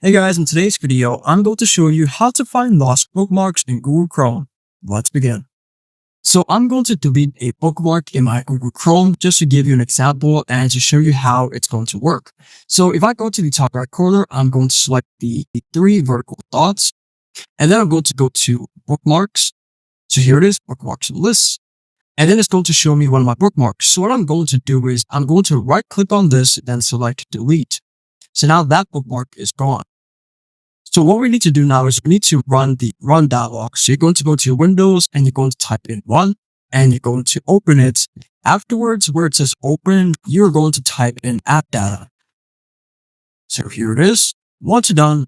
Hey guys, in today's video, I'm going to show you how to find lost bookmarks in Google Chrome. Let's begin. So I'm going to delete a bookmark in my Google Chrome just to give you an example and to show you how it's going to work. So if I go to the top right corner, I'm going to select the three vertical dots, and then I'm going to go to Bookmarks. So here it is, Bookmarks List. And then it's going to show me one of my bookmarks. So what I'm going to do is I'm going to right click on this, then select delete. So now that bookmark is gone. So what we need to do now is we need to run the run dialog. So you're going to go to your Windows and you're going to type in run and you're going to open it. Afterwards, where it says open, you're going to type in app data. So here it is. Once you're done,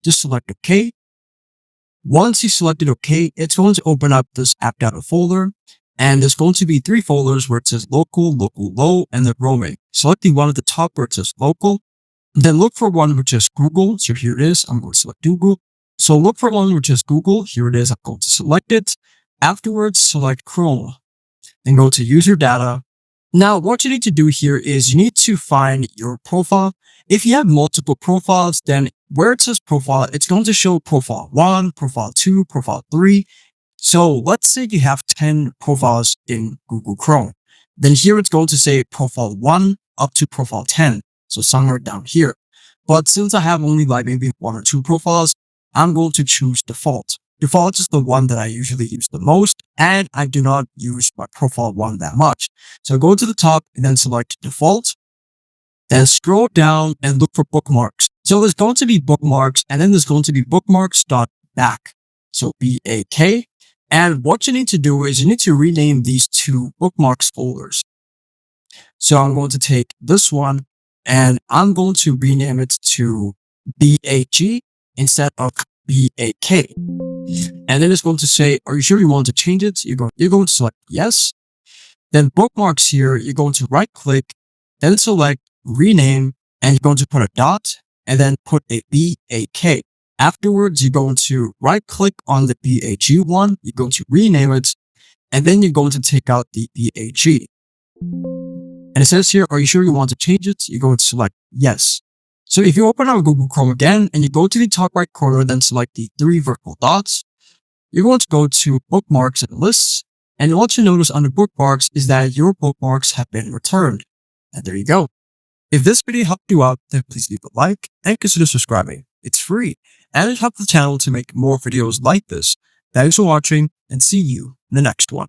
just select OK. Once you selected OK, it's going to open up this app data folder. And there's going to be three folders where it says local, local low, and then roaming. Select the one at the top where it says local. Then look for one which is Google. So here it is. I'm going to select Google. So look for one which is Google. Here it is. I'm going to select it. Afterwards, select Chrome. Then go to user data. Now, what you need to do here is you need to find your profile. If you have multiple profiles, then where it says profile, it's going to show profile 1, profile 2, profile 3. So let's say you have 10 profiles in Google Chrome. Then here it's going to say profile 1 up to profile 10. So somewhere down here. But since I have only like maybe 1 or 2 profiles, I'm going to choose default. Default is the one that I usually use the most, and I do not use my profile 1 that much. So go to the top and then select default. Then scroll down and look for bookmarks. So there's going to be bookmarks, and then there's going to be bookmarks.back. So BAK. And what you need to do is you need to rename these two bookmarks folders. So I'm going to take this one and I'm going to rename it to BAG instead of BAK. And then it's going to say, are you sure you want to change it? You're going to select yes. Then bookmarks here, you're going to right click, then select rename, and you're going to put a dot and then put a BAK. Afterwards, you're going to right click on the BAG one, you're going to rename it, and then you're going to take out the BAG. And it says here, are you sure you want to change it? You're going to select yes. So if you open up Google Chrome again and you go to the top right corner, then select the three vertical dots, you're going to go to bookmarks and lists. And what you notice under bookmarks is that your bookmarks have been returned. And there you go. If this video helped you out, then please leave a like and consider subscribing. It's free and it helps the channel to make more videos like this. Thanks for watching and see you in the next one.